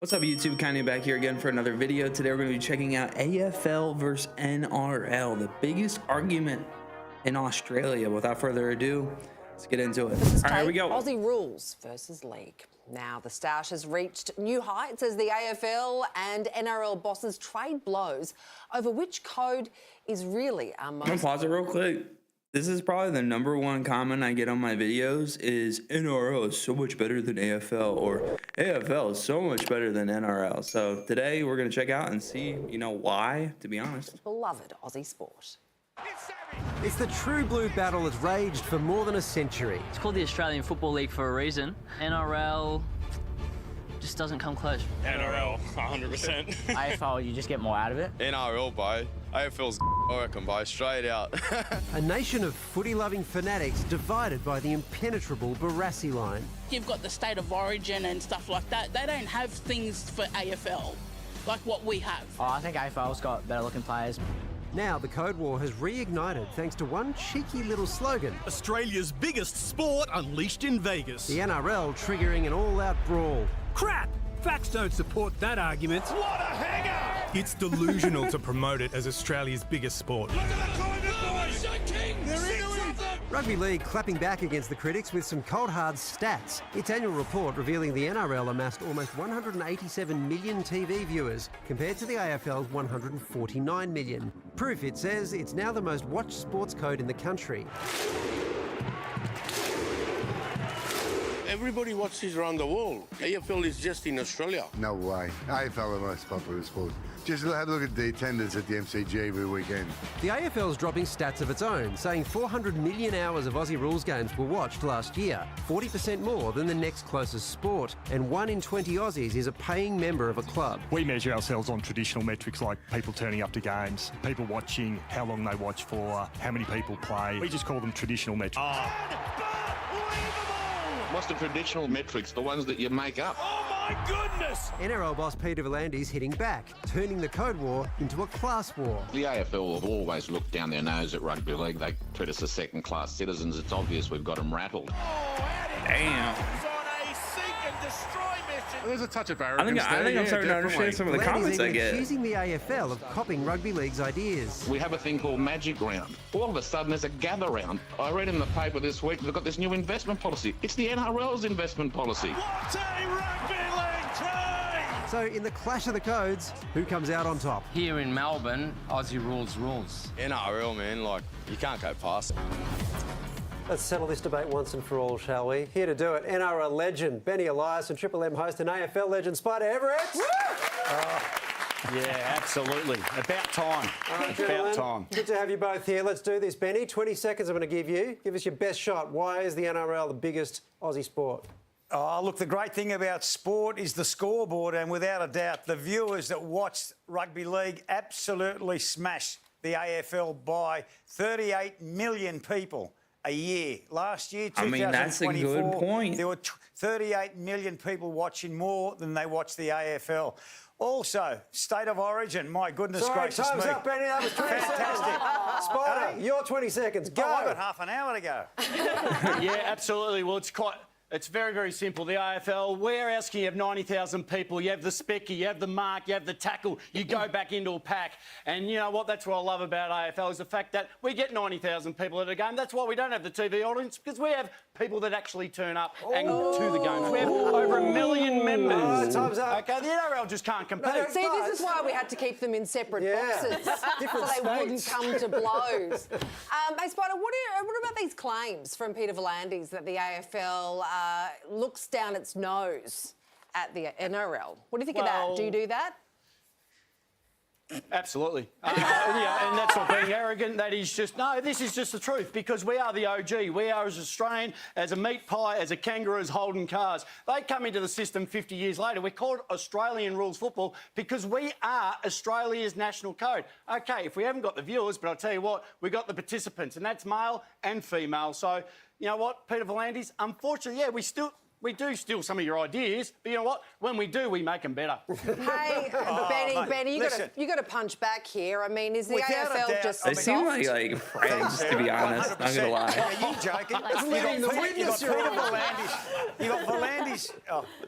What's up, YouTube? Kanye back here again for another video. Today we're going to be checking out AFL versus NRL, the biggest argument in Australia. Without further ado, let's get into it. All right, here we go. Aussie rules versus league. Now the stoush has reached new heights as the AFL and NRL bosses trade blows over which code is really our most... I'm going to pause it real quick. This is probably the #1 comment I get on my videos is NRL is so much better than AFL, or AFL is so much better than NRL. So today we're going to check out and see, why, to be honest. Beloved Aussie sport. It's the true blue battle that's raged for more than a century. It's called the Australian Football League for a reason. NRL just doesn't come close. NRL, 100%. AFL, you just get more out of it. NRL, bro. AFL's I reckon, bro, straight out. A nation of footy-loving fanatics divided by the impenetrable Barassi line. You've got the state of origin and stuff like that. They don't have things for AFL like what we have. Oh, I think AFL's got better looking players. Now the Code War has reignited thanks to one cheeky little slogan. Australia's biggest sport unleashed in Vegas. The NRL triggering an all-out brawl. Crap! Facts don't support that argument. What a hanger! It's delusional to promote it as Australia's biggest sport. Look at the corner, boys! Rugby League clapping back against the critics with some cold hard stats. Its annual report revealing the NRL amassed almost 187 million TV viewers compared to the AFL's 149 million. Proof, it says, it's now the most watched sports code in the country. Everybody watches around the world. AFL is just in Australia. No way. AFL the most popular sport. Just have a look at the attendance at the MCG every weekend. The AFL's dropping stats of its own, saying 400 million hours of Aussie rules games were watched last year, 40% more than the next closest sport, and 1 in 20 Aussies is a paying member of a club. We measure ourselves on traditional metrics like people turning up to games, people watching, how long they watch for, how many people play. We just call them traditional metrics. What's the traditional metrics, the ones that you make up? Oh my goodness! NRL boss Peter V'landys hitting back, turning the Code War into a class war. The AFL have always looked down their nose at rugby league. They treat us as second-class citizens. It's obvious we've got them rattled. Damn. There's a touch of I think I'm starting to understand some of the comments I get. Accusing the AFL of copying rugby league's ideas. We have a thing called Magic Round. All of a sudden, there's a gather round. I read in the paper this week they've got this new investment policy. It's the NRL's investment policy. What a rugby league team! So in the clash of the codes, who comes out on top? Here in Melbourne, Aussie rules. NRL, man, you can't go past it. Let's settle this debate once and for all, shall we? Here to do it, NRL legend Benny Elias and Triple M host and AFL legend Spider Everett. Yeah, absolutely. About time. About time. Good to have you both here. Let's do this, Benny. 20 seconds I'm going to give you. Give us your best shot. Why is the NRL the biggest Aussie sport? Oh, look, the great thing about sport is the scoreboard, and without a doubt, the viewers that watch rugby league absolutely smash the AFL by 38 million people a year. Last year, 2024, that's a good point. There were 38 million people watching more than they watch the AFL. Also, state of origin, my goodness gracious time's me. up, Benny. That was 20 seconds. Spider, your 20 seconds. Go. Oh, I've got half an hour to go. Yeah, absolutely. Well, it's very, very simple. The AFL, where else can you have 90,000 people? You have the specky, you have the mark, you have the tackle, you go back into a pack. And you know what? That's what I love about AFL is the fact that we get 90,000 people at a game. That's why we don't have the TV audience, because we have people that actually turn up and to the games. We have over 1 million members. Time's up. Okay, the NRL just can't compete. See, this is why we had to keep them in separate boxes, Different so they wouldn't states. come to blows. Hey, Spider, what about these claims from Peter V'landys that the AFL looks down its nose at the NRL? What do you think of that? Do you do that? Absolutely. Yeah, and that's not being arrogant. That is just, no, this is just the truth, because we are the OG. We are as Australian, as a meat pie, as a kangaroo, as holding cars. They come into the system 50 years later. We're called Australian rules football because we are Australia's national code. OK, if we haven't got the viewers, but I'll tell you what, we've got the participants, and that's male and female. So, you know what, Peter V'landys, unfortunately, yeah, we still... We do steal some of your ideas, but you know what? When we do, we make them better. Hey, Benny, you got to punch back here. I mean, is the Without a AFL doubt, just They soft? seem like friends, to be honest. Not gonna lie. Are you joking?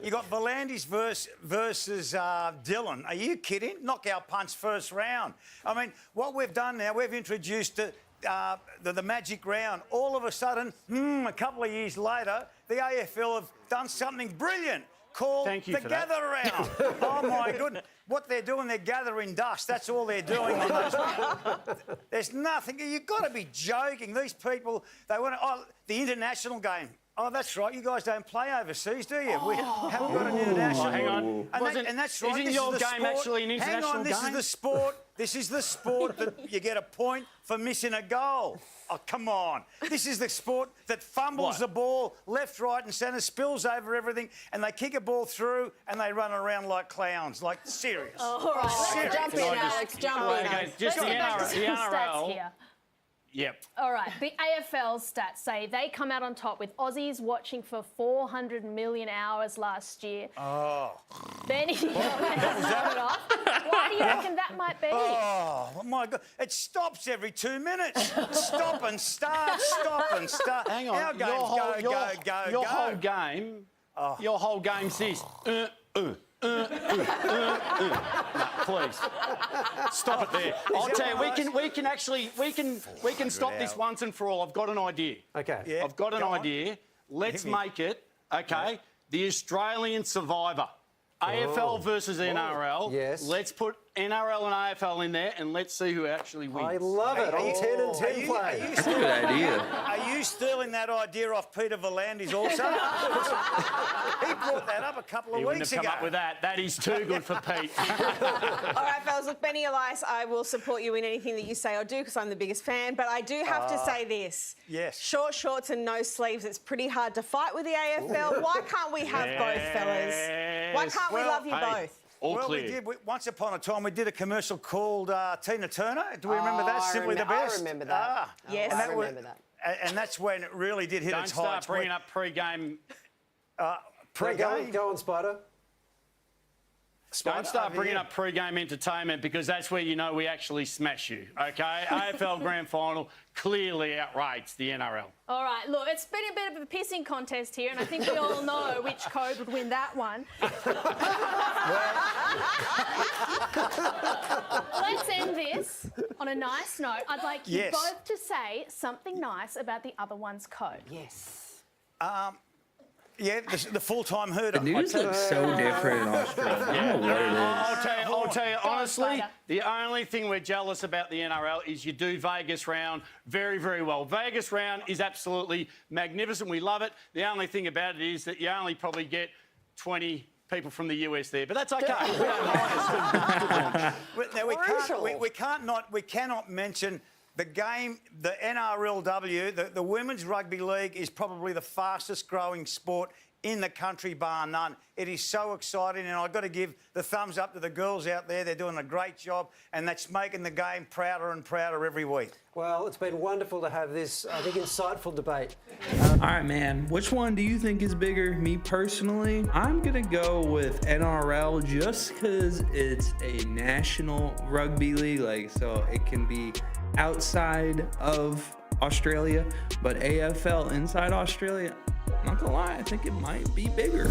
You got Volandis versus Dylan. Are you kidding? Knockout punch first round. I mean, what we've done now, we've introduced the magic round. All of a sudden, a couple of years later, the AFL have done something brilliant called the gather round. Oh my goodness. What they're doing, they're gathering dust. That's all they're doing on those. There's nothing. You've got to be joking. These people, they want to. Oh, the international game. Oh, that's right. You guys don't play overseas, do you? We haven't got an international. Hang on. And that's right. Isn't your game actually an international game? Hang on. This is the sport. This is the sport that you get a point for missing a goal. Oh, come on. This is the sport that fumbles the ball left, right and centre, spills over everything, and they kick a ball through and they run around like clowns. Like, serious. All right, serious. jump in, Alex. Jump in. Okay, just the NRL. Here. Yep. All right, the AFL stats say they come out on top with Aussies watching for 400 million hours last year. Oh. Benny, why do you reckon that might be? Oh, my God. It stops every 2 minutes. Stop and start, stop and start. Hang on. Our games go. Your whole game's this. No, please stop it there. I'll tell you, we can stop this once and for all. I've got an idea. Okay. Yeah, I've got an idea. Let's make it the Australian Survivor. AFL versus NRL. Yes. Let's put NRL and AFL in there and let's see who actually wins. I love it. On 10 and 10 play. That's a good idea. Are you stealing that idea off Peter Volandis also? He brought that up a couple of He wouldn't weeks have ago. come up with that. That is too good for Pete. All right, fellas, look, Benny Elias, I will support you in anything that you say or do because I'm the biggest fan, but I do have to say this. Yes. Short shorts and no sleeves, it's pretty hard to fight with the AFL. Why can't we have both, fellas? Why can't we love you both? All well, clear. Once upon a time, we did a commercial called Tina Turner. Do we remember that? Simply the best. I remember that. Yes. I remember that. And that's when it really did hit its heights. Don't start bringing up pre-game. Pre-game? Go on, Spider. Don't start bringing up pre-game entertainment because that's where you know we actually smash you, OK? AFL Grand Final clearly outrates the NRL. All right, look, it's been a bit of a pissing contest here, and I think we all know which code would win that one. Let's end this on a nice note. I'd like you both to say something nice about the other one's code. Yes. Yeah, the full-time herder. The news looks so different in Australia. I don't know what it is. I'll tell you honestly, the only thing we're jealous about the NRL is you do Vegas round very, very well. Vegas round is absolutely magnificent. We love it. The only thing about it is that you only probably get 20 people from the US there, but that's okay. We don't mind. Now, we cannot mention the game, the NRLW, the Women's Rugby League is probably the fastest growing sport in the country, bar none. It is so exciting, and I've got to give the thumbs up to the girls out there. They're doing a great job, and that's making the game prouder and prouder every week. Well, it's been wonderful to have this, I think, insightful debate. All right, man. Which one do you think is bigger? Me personally, I'm going to go with NRL just because it's a national rugby league, so it can be outside of Australia, but AFL inside Australia, I'm not gonna lie, I think it might be bigger.